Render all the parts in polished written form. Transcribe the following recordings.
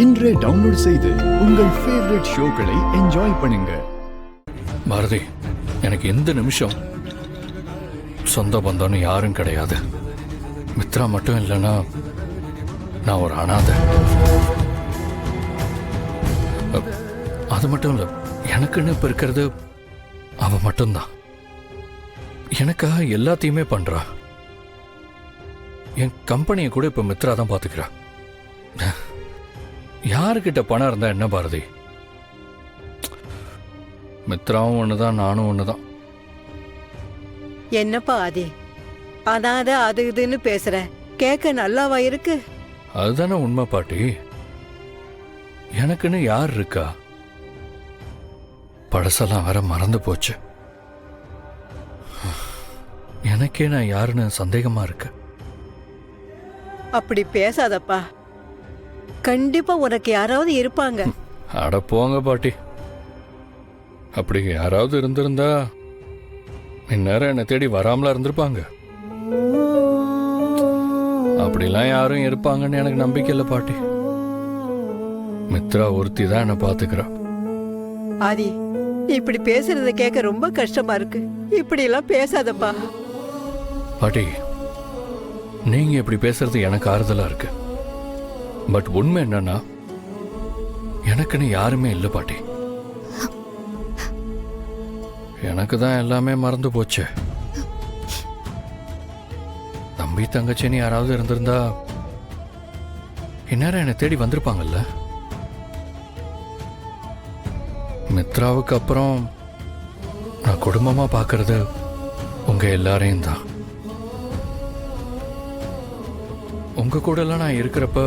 இன்றே டவுன்லோட் செய்து உங்கள் ஃபேவரட் ஷோக்களை என்ஜாய் பண்ணுங்க. பாரதி, எனக்கு எந்த நிமிஷம் சொந்த பந்தம்னு யாரும் கிடையாது. மித்ரா மட்டும் இல்லைன்னா நான் ஒரு அனாதை. அது மட்டும் இல்லை, எனக்குன்னு இப்போ இருக்கிறது அவ மட்டும்தான். எனக்காக எல்லாத்தையுமே பண்றா. என் கம்பெனியை கூட இப்ப மித்ரா தான் பாத்துக்கிறா. யாருக்கிட்ட பணம் இருந்தா என்ன பாரதி? மித்ராவும் ஒண்ணுதான், நானும் ஒண்ணுதான். என்னப்பா ஆதி, அனாத அது இதுன்னு பேசுற, கேட்க நல்லாவா இருக்கு? அதுதானே உண்மை பாட்டி. எனக்குன்னு யார் இருக்கா? பழசெல்லாம் வேற மறந்து போச்சு. எனக்கே நான் யாருன்னு சந்தேகமா இருக்கு. அப்படி பேசாதப்பா, கண்டிப்பா உனக்கு யாராவது இருப்பாங்க. அட போங்க பாட்டி. அப்படி யாராவது இருந்திருந்தா இந்நேரம் என்னை தேடி வராமலா இருந்திருப்பாங்க. அப்படிலாம் யாரும் இருப்பாங்கன்னு எனக்கு நம்பிக்கை இல்லை பாட்டி. மித்ரா ஒருத்தி தான் என்னை பாத்துக்கிறா. ஆதி, இப்படி பேசுறத கேட்க ரொம்ப கஷ்டமா இருக்கு. இப்படி எல்லாம் பேசாதப்பா. பாட்டி, நீங்க இப்படி பேசுறது எனக்கு ஆறுதலா இருக்கு. பட் உண்மை என்னன்னா, எனக்குன்னு யாருமே இல்லை பாட்டி. எனக்கு தான் எல்லாமே மறந்து போச்சு. தம்பி தங்கச்சின்னு யாராவது இருந்திருந்தா இந்நேரம் என்னை தேடி வந்திருப்பாங்கல்ல. மித்ராவுக்கு அப்புறம் நான் குடும்பமா பார்க்கறது உங்க எல்லாரையும் தான். உங்க கூட எல்லாம் நான் இருக்கிறப்ப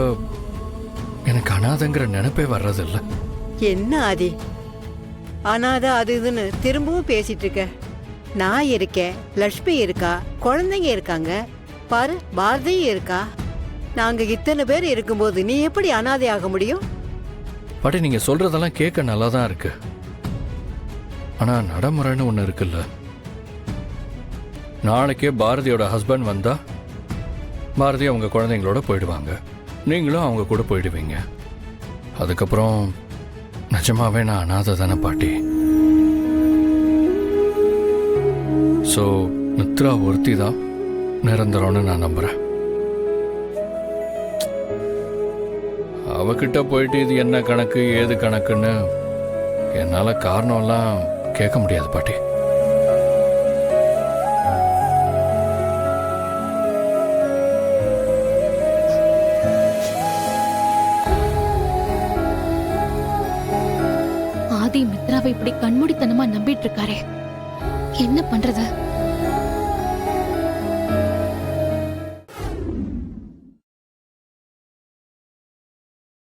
எனக்கு அனாதைங்கிற நினைப்பே வர்றதில்ல. என்ன ஆதி, அனாத அது இதுன்னு திரும்பவும் பேசிட்டு இருக்க? நான் இருக்கேன், லட்சுமி இருக்கா, குழந்தைங்க இருக்காங்க, பாரு பாரதியும் இருக்கா. நாங்க இத்தனை பேர் இருக்கும்போது நீ எப்படி அனாதை ஆக முடியும்? பாட்டி, நீங்க சொல்றதெல்லாம் கேட்க நல்லா தான் இருக்கு. ஆனா நடைமுறைன்னு ஒண்ணு இருக்குல்ல. நாளைக்கே பாரதியோட ஹஸ்பண்ட் வந்தா பாரதி அவங்க குழந்தைங்களோட போயிடுவாங்க, நீங்களும் அவங்க கூட போயிடுவீங்க. அதுக்கப்புறம் நிஜமாவே நான் அனாதை தானே பாட்டி. ஸோ மித்ரா ஒருத்தி தான் நிரந்தரம்னு நான் நம்புறேன். அவகிட்ட போயிட்டு இது என்ன கணக்கு ஏது கணக்குன்னு என்னால காரணம்லாம் கேட்க முடியாது பாட்டி. ஆதி மித்ராவை இப்படி கண்மூடித்தனமா நம்பிட்டு இருக்காரே, என்ன பண்றது?